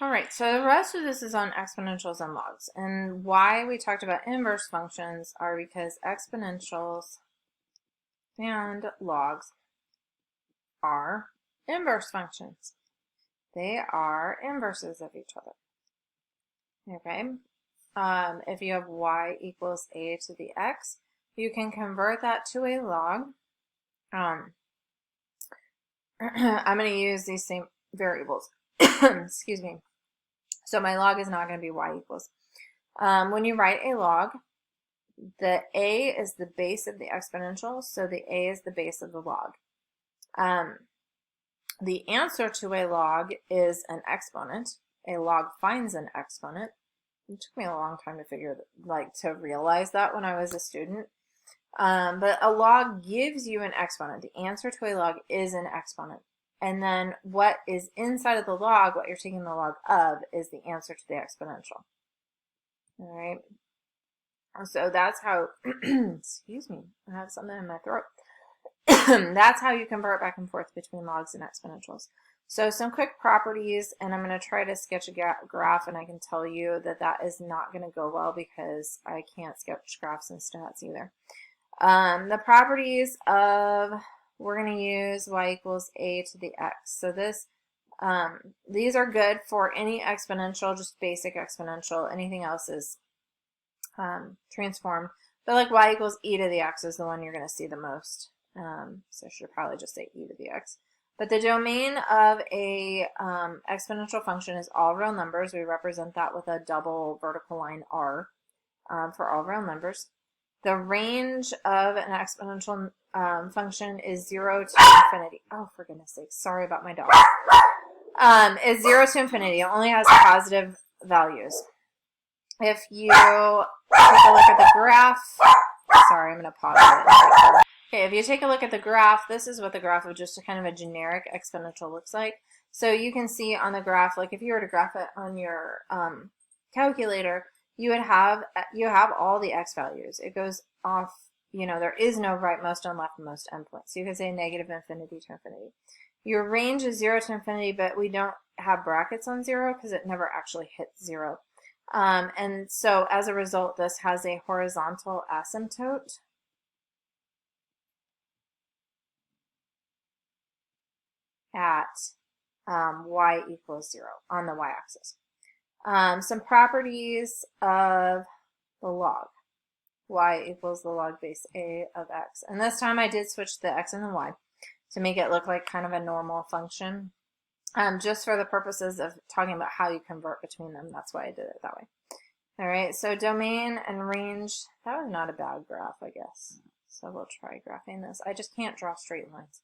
All right, so the rest of this is on exponentials and logs. And why we talked about inverse functions are because exponentials and logs are inverse functions. They are inverses of each other. Okay, if you have y equals a to the x, you can convert that to a log. I'm going to use these same variables. Excuse me. So my log is not going to be y equals. When you write a log, the a is the base of the exponential, so the a is the base of the log. The answer to a log is an exponent. A log finds an exponent. It took me a long time to realize that when I was a student. But a log gives you an exponent. The answer to a log is an exponent. And then what is inside of the log, what you're taking the log of, is the answer to the exponential. All right. So that's how, excuse me, I have something in my throat. That's how you convert back and forth between logs and exponentials. So some quick properties, and I'm going to try to sketch a graph, and I can tell you that that is not going to go well because I can't sketch graphs and stats either. The properties of, we're going to use y equals a to the x. So these are good for any exponential, just basic exponential. Anything else is transformed. But like y equals e to the x is the one you're going to see the most. So I should probably just say e to the x. But the domain of a exponential function is all real numbers. We represent that with a double vertical line r for all real numbers. The range of an exponential function is 0 to infinity. Oh, for goodness sake, sorry about my dog. Is 0 to infinity. It only has positive values. If you take a look at the graph, sorry, I'm going to pause it. Okay, if you take a look at the graph, this is what the graph of just kind of a generic exponential looks like. So you can see on the graph, like if you were to graph it on your calculator, you have all the x values. It goes off, there is no rightmost and leftmost endpoint. So you can say negative infinity to infinity. Your range is 0 to infinity, but we don't have brackets on 0 because it never actually hits 0. And so as a result, this has a horizontal asymptote at y equals 0 on the y-axis. Some properties of the log. Y equals the log base a of x. And this time I did switch the x and the y to make it look like kind of a normal function. Just for the purposes of talking about how you convert between them. That's why I did it that way. All right, so domain and range, that was not a bad graph, I guess. So we'll try graphing this. I just can't draw straight lines.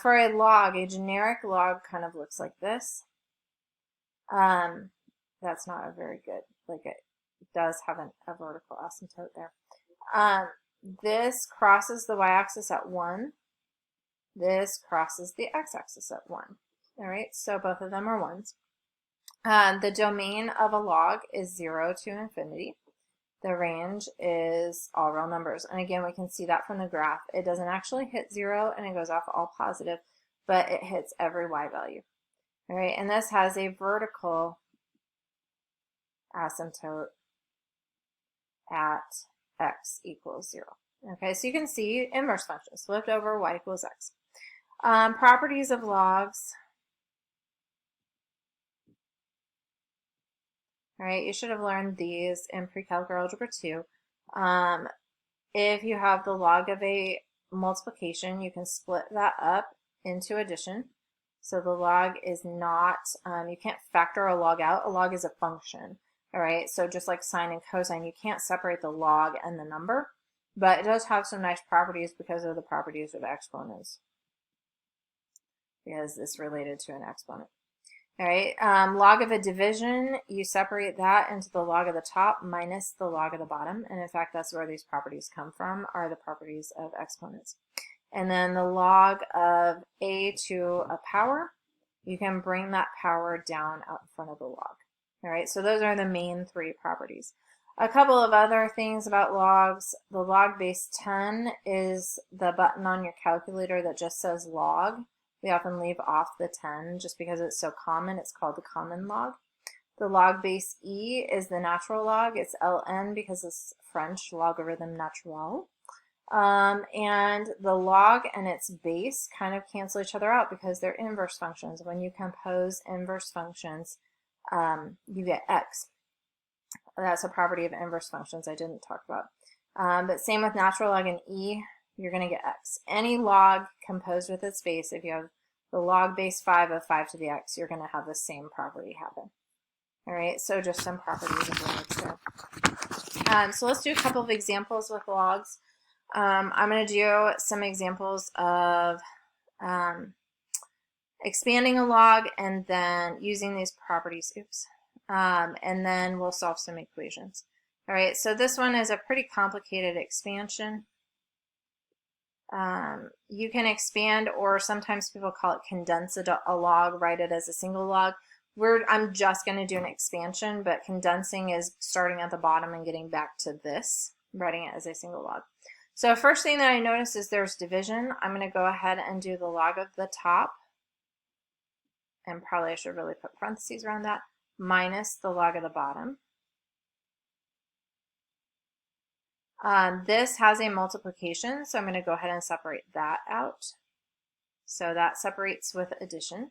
For a log, a generic log kind of looks like this. That's not a very good, it does have a vertical asymptote there. This crosses the y-axis at 1. This crosses the x-axis at 1. All right, so both of them are 1s. The domain of a log is 0 to infinity. The range is all real numbers. And again, we can see that from the graph. It doesn't actually hit 0 and it goes off all positive, but it hits every y value. All right, and this has a vertical asymptote at x equals 0. Okay, so you can see inverse functions, flipped over y equals x. Properties of logs. All right, you should have learned these in pre-calc or algebra 2. If you have the log of a multiplication, you can split that up into addition. So the log is not, you can't factor a log out. A log is a function. All right, so just like sine and cosine, you can't separate the log and the number, but it does have some nice properties because of the properties of exponents, because it's related to an exponent. All right, log of a division, you separate that into the log of the top minus the log of the bottom, and in fact, that's where these properties come from, are the properties of exponents. And then the log of a to a power, you can bring that power down out in front of the log. All right, so those are the main 3 properties. A couple of other things about logs. The log base 10 is the button on your calculator that just says log. We often leave off the 10 just because it's so common. It's called the common log. The log base e is the natural log. It's ln because it's French, logarithm naturel. And the log and its base kind of cancel each other out because they're inverse functions. When you compose inverse functions, you get x. That's a property of inverse functions I didn't talk about. But same with natural log and e, you're going to get x. Any log composed with its base, if you have the log base 5 of 5 to the x, you're going to have the same property happen. All right, so just some properties of logs there. So let's do a couple of examples with logs. I'm going to do some examples of expanding a log and then using these properties, and then we'll solve some equations. All right, so this one is a pretty complicated expansion. You can expand, or sometimes people call it condense a log, write it as a single log. I'm just going to do an expansion, but condensing is starting at the bottom and getting back to this, writing it as a single log. So first thing that I notice is there's division. I'm going to go ahead and do the log of the top, and probably I should really put parentheses around that, minus the log of the bottom. This has a multiplication, so I'm going to go ahead and separate that out. So that separates with addition.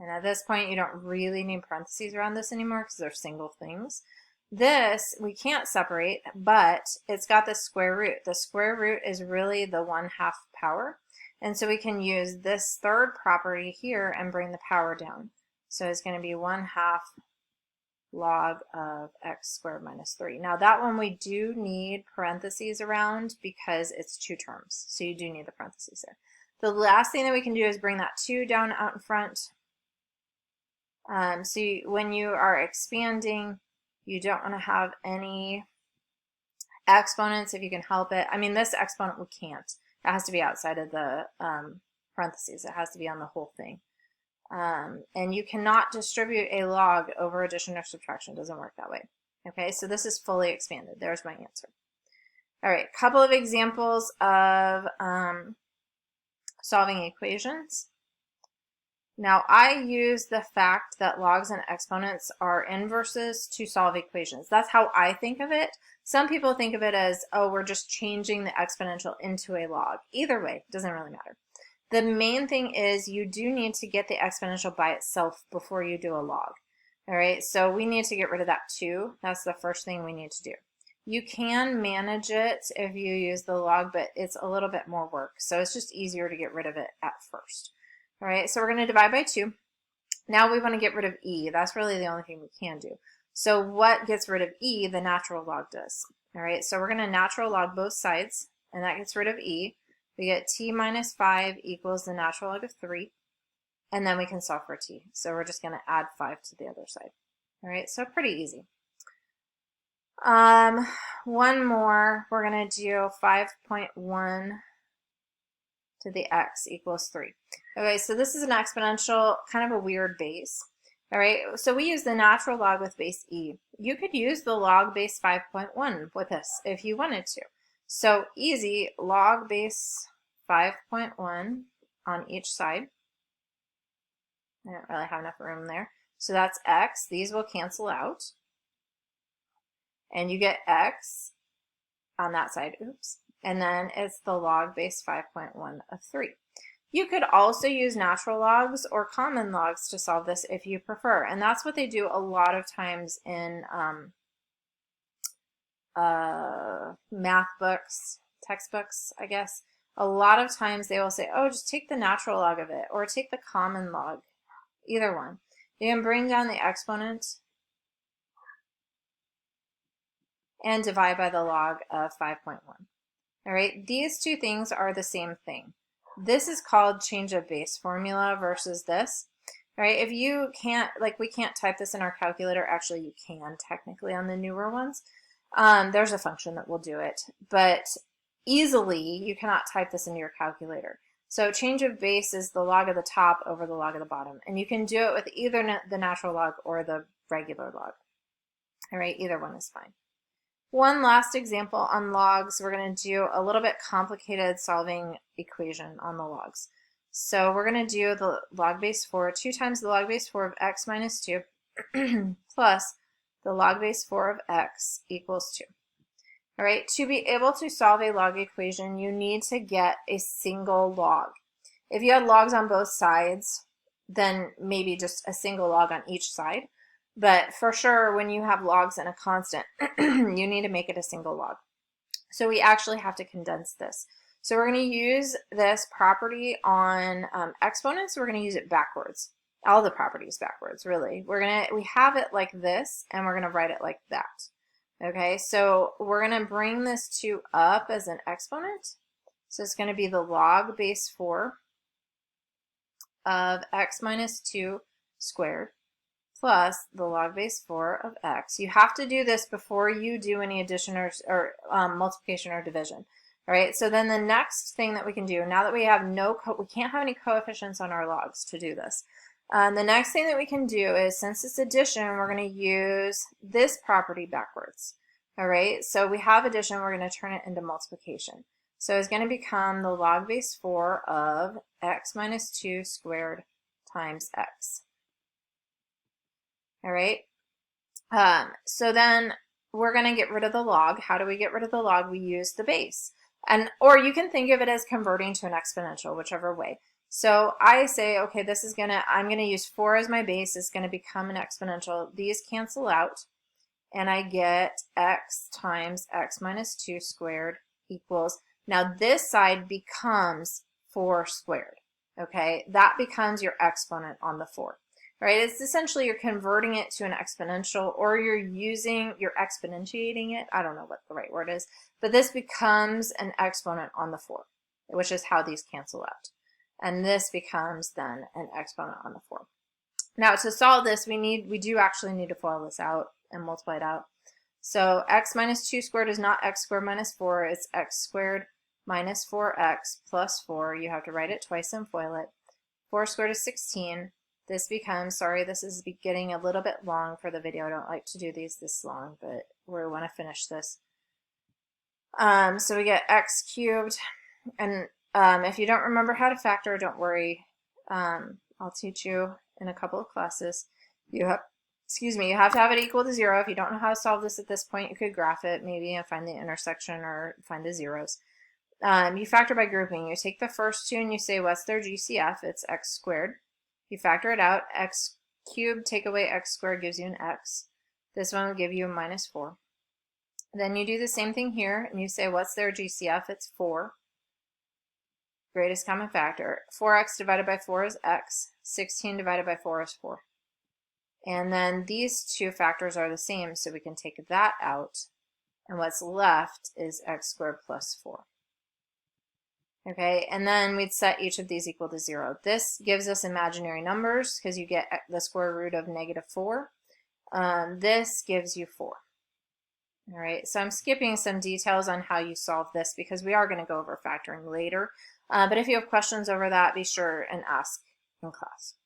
And at this point, you don't really need parentheses around this anymore because they're single things. This, we can't separate, but it's got the square root. The square root is really the 1/2 power. And so we can use this third property here and bring the power down. So it's going to be 1/2 log of x squared minus 3. Now that one we do need parentheses around because it's 2 terms. So you do need the parentheses there. The last thing that we can do is bring that 2 down out in front. When you are expanding, you don't want to have any exponents if you can help it. I mean, this exponent we can't. It has to be outside of the parentheses. It has to be on the whole thing. And you cannot distribute a log over addition or subtraction. It doesn't work that way. Okay, so this is fully expanded. There's my answer. All right, a couple of examples of solving equations. Now, I use the fact that logs and exponents are inverses to solve equations. That's how I think of it. Some people think of it as, oh, we're just changing the exponential into a log. Either way, it doesn't really matter. The main thing is you do need to get the exponential by itself before you do a log. All right, so we need to get rid of that 2. That's the first thing we need to do. You can manage it if you use the log, but it's a little bit more work. So it's just easier to get rid of it at first. All right, so we're going to divide by 2. Now we want to get rid of e. That's really the only thing we can do. So what gets rid of e? The natural log does. All right, so we're going to natural log both sides, and that gets rid of e. We get t minus 5 equals the natural log of 3, and then we can solve for t. So we're just going to add 5 to the other side. All right, so pretty easy. One more, we're going to do 5.1 to the x equals 3. Okay, so this is an exponential, kind of a weird base. All right, so we use the natural log with base e. You could use the log base 5.1 with this if you wanted to. So easy, log base 5.1 on each side. I don't really have enough room there. So that's x. These will cancel out. And you get x on that side, oops. And then it's the log base 5.1 of 3. You could also use natural logs or common logs to solve this if you prefer. And that's what they do a lot of times in math books, textbooks, I guess. A lot of times they will say, oh, just take the natural log of it or take the common log, either one. You can bring down the exponent and divide by the log of 5.1. All right, these two things are the same thing. This is called change of base formula versus this. All right, if you can't, like we can't type this in our calculator, actually you can technically on the newer ones. There's a function that will do it, but easily you cannot type this into your calculator. So change of base is the log of the top over the log of the bottom, and you can do it with either the natural log or the regular log. All right, either one is fine. One last example on logs. We're going to do a little bit complicated solving equation on the logs. So we're going to do the log base 4, 2 times the log base 4 of x minus 2 plus the log base 4 of x equals 2. All right, to be able to solve a log equation, you need to get a single log. If you had logs on both sides, then maybe just a single log on each side. But for sure, when you have logs and a constant, you need to make it a single log. So we actually have to condense this. So we're going to use this property on exponents. We're going to use it backwards. All the properties backwards, really. We have it like this, and we're going to write it like that. Okay, so we're going to bring this 2 up as an exponent. So it's going to be the log base 4 of x minus 2 squared plus the log base 4 of x. You have to do this before you do any addition or multiplication or division. All right, so then the next thing that we can do, now that we have we can't have any coefficients on our logs to do this. The next thing that we can do is, since it's addition, we're going to use this property backwards. All right, so we have addition, we're going to turn it into multiplication. So it's going to become the log base 4 of x minus 2 squared times x. All right, so then we're going to get rid of the log. How do we get rid of the log? We use the base. Or you can think of it as converting to an exponential, whichever way. So I say, okay, I'm going to use 4 as my base. It's going to become an exponential. These cancel out, and I get x times x minus 2 squared equals, now this side becomes 4 squared, okay? That becomes your exponent on the 4, right? It's essentially you're converting it to an exponential, or you're exponentiating it. I don't know what the right word is, but this becomes an exponent on the 4, which is how these cancel out. And this becomes then an exponent on the 4. Now to solve this, we do actually need to FOIL this out and multiply it out. So x minus 2 squared is not x squared minus 4, it's x squared minus 4x plus 4. You have to write it twice and FOIL it. 4 squared is 16. This becomes, sorry, this is getting a little bit long for the video. I don't like to do these this long, but we want to finish this. So we get x cubed, and if you don't remember how to factor, don't worry. I'll teach you in a couple of classes. You have to have it equal to 0. If you don't know how to solve this at this point, you could graph it maybe and find the intersection or find the zeros. You factor by grouping. You take the first two and you say, what's their GCF? It's x squared. You factor it out. X cubed, take away x squared gives you an x. This one will give you a minus 4. Then you do the same thing here and you say, what's their GCF? It's 4. Greatest common factor. 4x divided by 4 is x. 16 divided by 4 is 4. And then these two factors are the same, so we can take that out. And what's left is x squared plus 4. Okay, and then we'd set each of these equal to 0. This gives us imaginary numbers because you get the square root of negative 4. This gives you 4. All right, so I'm skipping some details on how you solve this because we are going to go over factoring later. But if you have questions over that, be sure and ask in class.